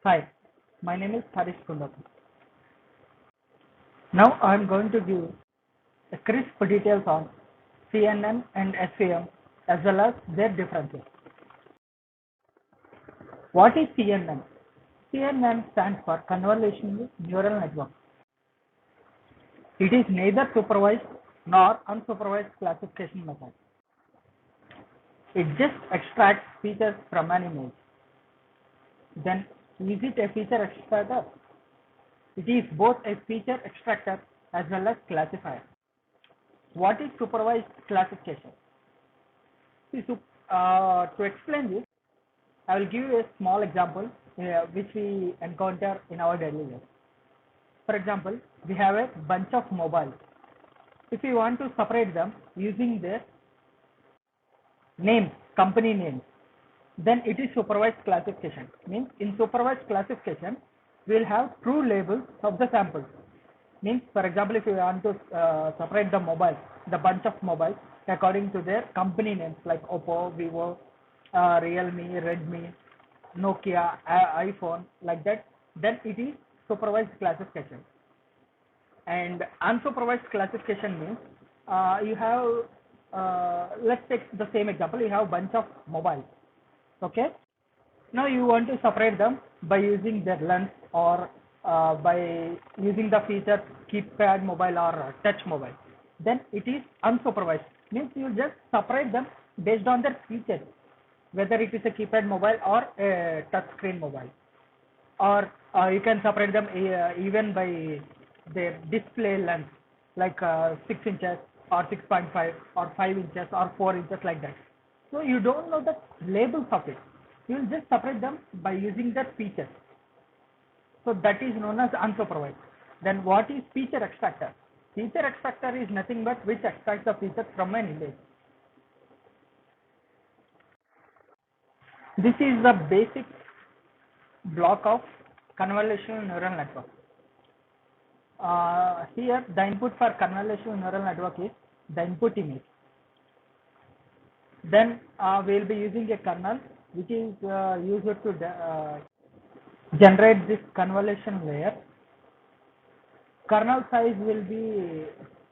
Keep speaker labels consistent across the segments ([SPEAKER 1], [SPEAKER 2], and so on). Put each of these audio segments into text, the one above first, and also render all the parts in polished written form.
[SPEAKER 1] Hi, my name is Harish Kundapur. Now I am going to give a crisp details on CNN and SVM as well as their differences. What is CNN? CNN stands for Convolutional Neural Network. It is neither supervised nor unsupervised classification method. It just extracts features from an image. Then is it a feature extractor? It is both a feature extractor as well as classifier. What is supervised classification? See, to explain this, I will give you a small example which we encounter in our daily life. For example, we have a bunch of mobiles. If we want to separate them using their names, company names, then it is supervised classification. Means in supervised classification, we will have true labels of the samples. Means, for example, if you want to separate the bunch of mobiles according to their company names like Oppo, Vivo, Realme, Redmi, Nokia, iPhone, like that, then it is supervised classification. And unsupervised classification means you have, let's take the same example, you have a bunch of mobiles, okay? Now you want to separate them by using their length or by using the feature keypad mobile or touch mobile. Then it is unsupervised. Means you just separate them based on their features, whether it is a keypad mobile or a touch screen mobile. Or you can separate them even by their display length, like 6 inches or 6.5 or 5 inches or 4 inches, like that. So you don't know the labels of it. You will just separate them by using that feature. So that is known as unsupervised. Then what is feature extractor? Feature extractor is nothing but which extracts the feature from an image. This is the basic block of convolutional neural network. Here the input for convolutional neural network is the input image. Then we will be using a kernel which is used to generate this convolution layer. Kernel size will be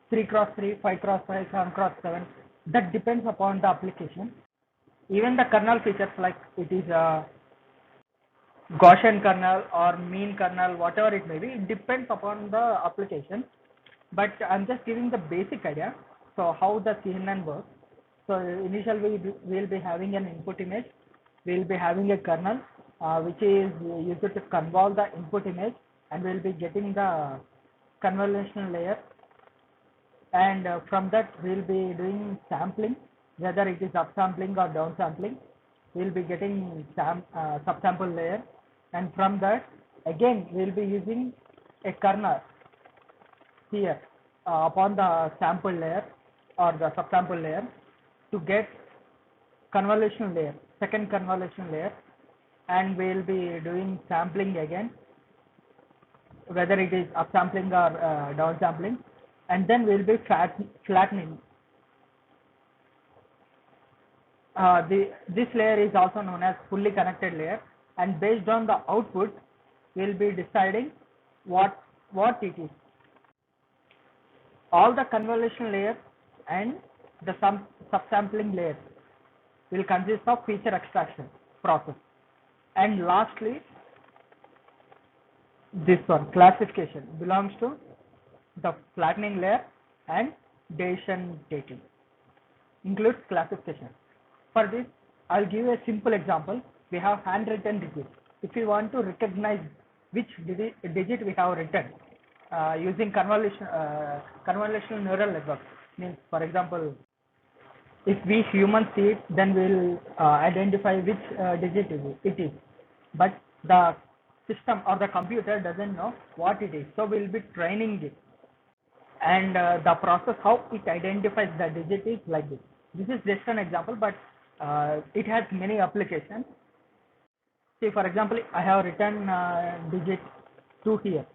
[SPEAKER 1] 3 cross 3, 5 cross 5, 7 cross 7. That depends upon the application. Even the kernel features, like it is a Gaussian kernel or mean kernel, whatever it may be, it depends upon the application. But I'm just giving the basic idea. So how the CNN works. So initially we will be having an input image. We will be having a kernel which is used to convolve the input image, and we will be getting the convolutional layer. And from that we will be doing sampling, whether it is upsampling or downsampling. We will be getting subsample layer, and from that again we will be using a kernel here upon the sample layer or the subsample layer to get convolution layer, second convolution layer, and we will be doing sampling again, whether it is upsampling or downsampling, and then we will be flattening. This layer is also known as fully connected layer, and based on the output we will be deciding what it is. All the convolution layers and the subsampling layers will consist of feature extraction process. And lastly, this one, classification, belongs to the flattening layer, and decision taking includes classification. For this, I'll give a simple example. We have handwritten digits. If you want to recognize which digit we have written using convolutional neural network, means, for example, if we humans see it, then we'll identify which digit it is. But the system or the computer doesn't know what it is. So we'll be training it. And the process how it identifies the digit is like this. This is just an example, but it has many applications. See, for example, I have written digit 2 here.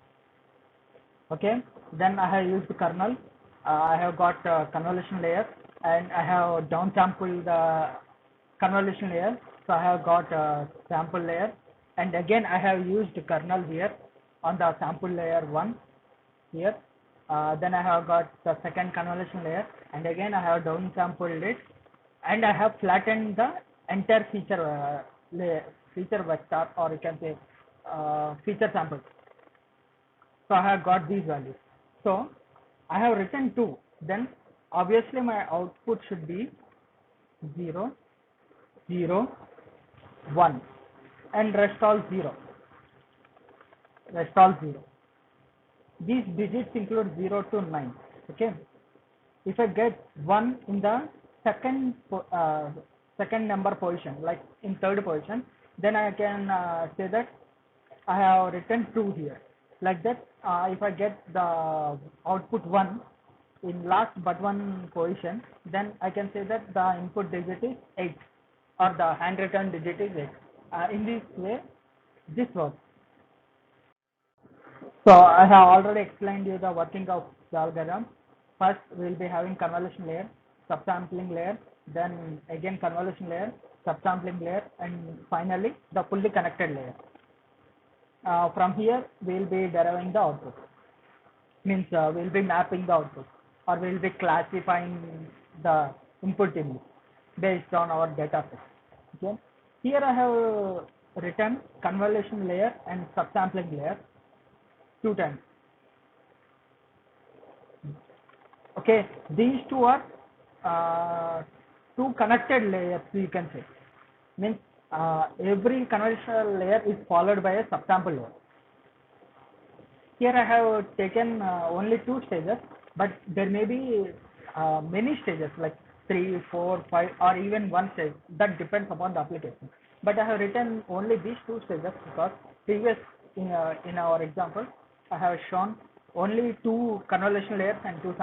[SPEAKER 1] Okay, then I have used kernel. I have got convolution layer, and I have downsampled the convolution layer. So I have got a sample layer, and again I have used kernel here on the sample layer 1 here. Then I have got the second convolution layer, and again I have downsampled it, and I have flattened the entire feature layer, feature vector, or you can say feature sample. So I have got these values. So I have written 2. Then obviously my output should be 0, 0, 1, and rest all 0. Rest all 0. These digits include 0 to 9. Okay. If I get 1 in the second number position, like in third position, then I can say that I have written 2 here. Like that, if I get the output 1 in last but 1 position, then I can say that the input digit is 8, or the handwritten digit is 8. In this way, this works. So I have already explained you the working of the algorithm. First, we will be having convolution layer, subsampling layer, then again convolution layer, subsampling layer, and finally the fully connected layer. From here, we will be deriving the output. Means we will be mapping the output, or we will be classifying the input image based on our data set. Okay. Here I have written convolution layer and subsampling layer 2 times. Okay, these two are two connected layers, you can say. Means every convolutional layer is followed by a subsample layer. Here I have taken only 2 stages, but there may be many stages like 3, 4, 5, or even 1 stage. That depends upon the application. But I have written only these 2 stages because previous in our example I have shown only 2 convolution layers and 2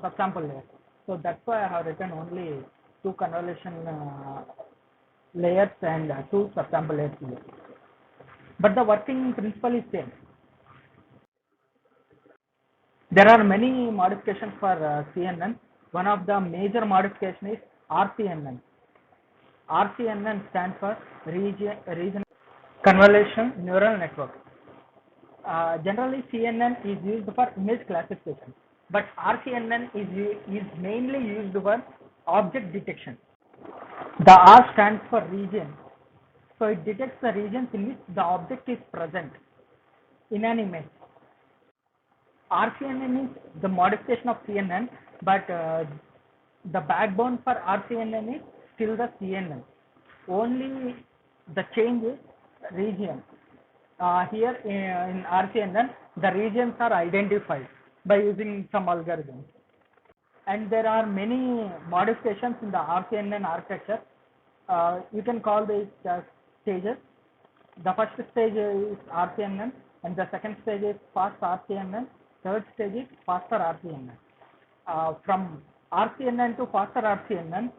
[SPEAKER 1] subsample layers. So that's why I have written only 2 convolution layers and 2 subsample layers here. But the working principle is same. There are many modifications for CNN. One of the major modification is RCNN. RCNN stands for Regional Convolution Neural Network. Generally, CNN is used for image classification, but RCNN is mainly used for object detection. The R stands for region, so it detects the regions in which the object is present in an image. RCNN is the modification of CNN, but the backbone for RCNN is still the CNN. Only the change is region. Here in RCNN, the regions are identified by using some algorithms. And there are many modifications in the RCNN architecture. You can call these stages. The first stage is RCNN, and the second stage is fast RCNN. Third stage is faster RCNN. From RCNN to faster RCNN,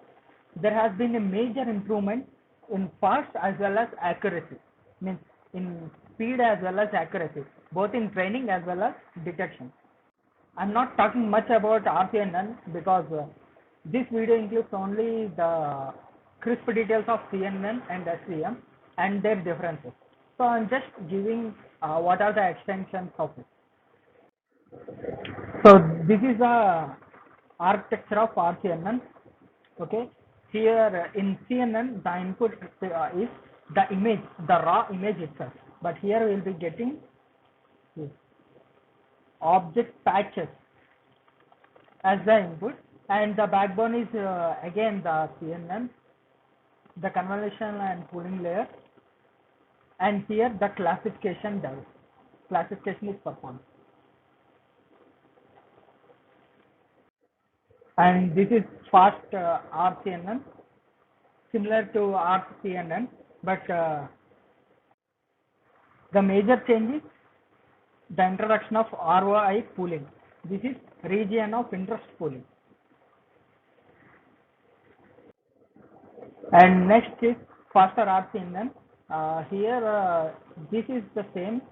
[SPEAKER 1] there has been a major improvement in fast as well as accuracy. Means in speed as well as accuracy, both in training as well as detection. I'm not talking much about RCNN because this video includes only the crisp details of CNN and SVM and their differences. So I'm just giving what are the extensions of it. So this is the architecture of RCNN. Okay, here in CNN the input is the image, the raw image itself, but here we will be getting object patches as the input, and the backbone is again the CNN, the convolution and pooling layer, and here the classification does. Classification is performed. And this is fast RCNN, similar to RCNN, but the major change is the introduction of ROI pooling. This is region of interest pooling. And next is faster RCNN. Here this is the same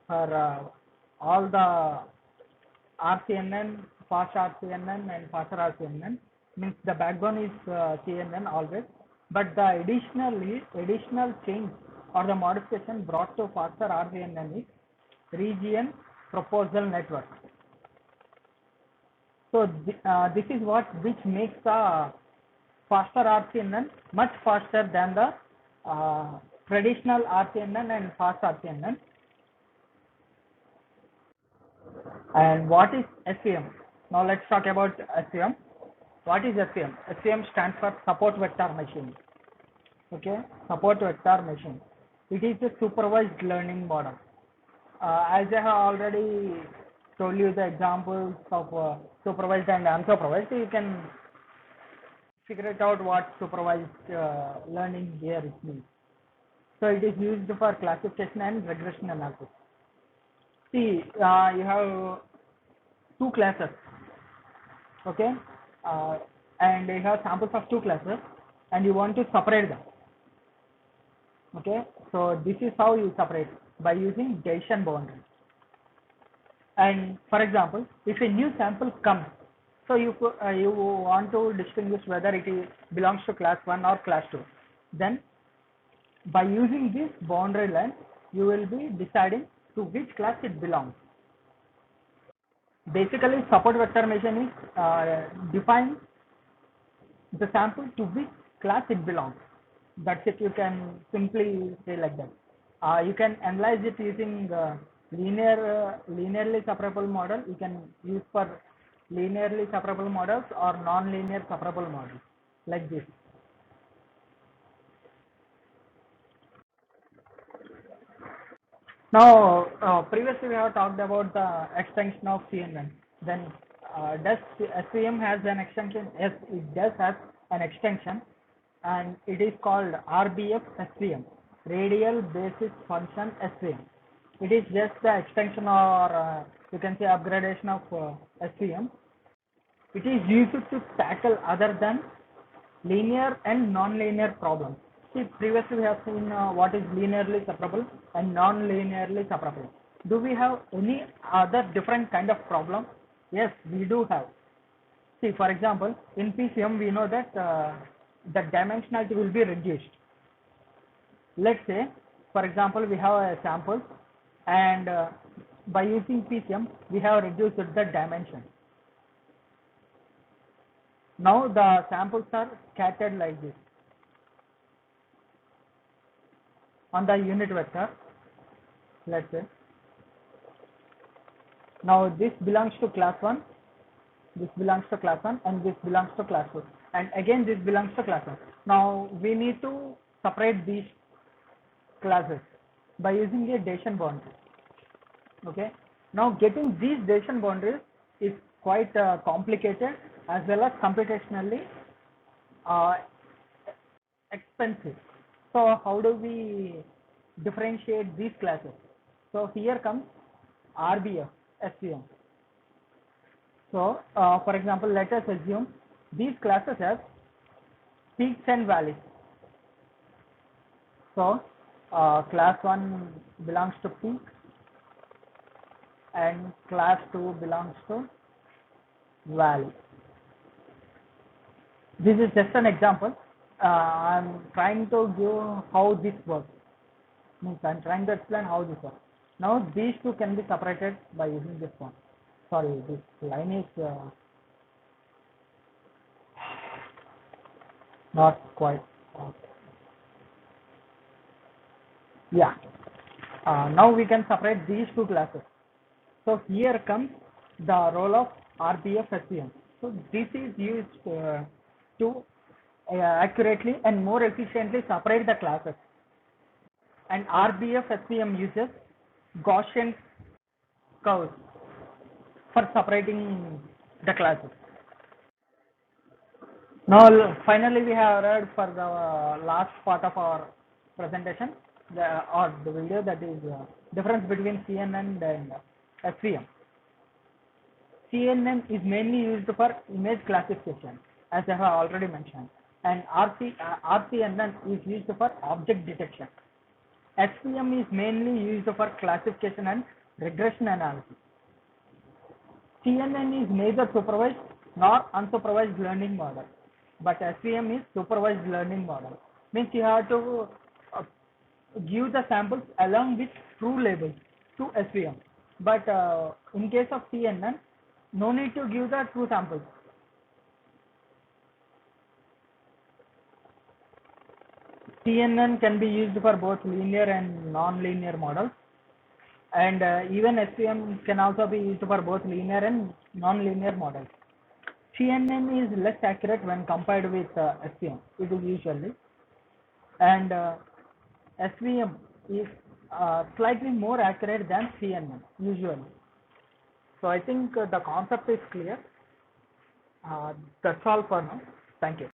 [SPEAKER 1] for all the RCNN, fast RCNN and faster RCNN. Means the backbone is CNN always, but the additional change or the modification brought to faster RCNN is region proposal network. So this is which makes the faster RCNN much faster than the traditional RCNN and fast RCNN. And what is SVM? Now let's talk about SVM. What is SVM? SVM stands for support vector machine. Okay, support vector machine. It is a supervised learning model. As I have already told you the examples of supervised and unsupervised, you can figure it out what supervised learning here it means. So it is used for classification and regression analysis. See, you have two classes, okay, and you have samples of two classes, and you want to separate them. Okay, so this is how you separate, by using decision boundary. And for example, if a new sample comes, so you want to distinguish whether belongs to class 1 or class 2. Then by using this boundary line, you will be deciding to which class it belongs. Basically, support vector machine is defines the sample to which class it belongs. That's it. You can simply say like that. You can analyze it using linearly separable model. You can use for linearly separable models or non-linear separable models like this. Now, previously we have talked about the extension of CNN. Then, does SVM has an extension? Yes, it does have an extension, and it is called RBF SVM, Radial Basis Function SVM. It is just the extension, or you can say upgradation of SVM. It is used to tackle other than linear and non-linear problems. See, previously we have seen what is linearly separable and non-linearly separable. Do we have any other different kind of problem? Yes, we do have. See, for example, in PCM we know that the dimensionality will be reduced. Let's say, for example, we have a sample, and by using PCM we have reduced the dimension. Now the samples are scattered like this on the unit vector. Let's say, now this belongs to class 1, this belongs to class 1, and this belongs to class 2, and again this belongs to class 1. Now we need to separate these classes by using a decision boundary. Okay, now getting these decision boundaries is quite complicated as well as computationally expensive. So how do we differentiate these classes? So here comes RBF SVM. So for example, let us assume these classes have peaks and valleys. So class 1 belongs to peak and class 2 belongs to valley. This is just an example. I'm trying to give how this works. I'm trying to explain how this works. Now these two can be separated by using this one. Sorry, this line is not quite. Yeah. Now we can separate these two classes. So here comes the role of RBF SVM. So this is used to accurately and more efficiently separate the classes. And RBF SVM uses Gaussian curves for separating the classes. Now finally we have arrived for the last part of our presentation, or the video, that is difference between CNN and SVM. CNN is mainly used for image classification, as I have already mentioned, and RCNN is used for object detection. SVM is mainly used for classification and regression analysis. CNN is neither supervised nor unsupervised learning model, but SVM is supervised learning model. Means you have to give the samples along with true labels to SVM. But in case of CNN, no need to give the true samples. CNN can be used for both linear and non-linear models, and even SVM can also be used for both linear and non-linear models. CNN is less accurate when compared with SVM. It is usually, and SVM is slightly more accurate than CNN usually. So I think the concept is clear. That's all for now. Thank you.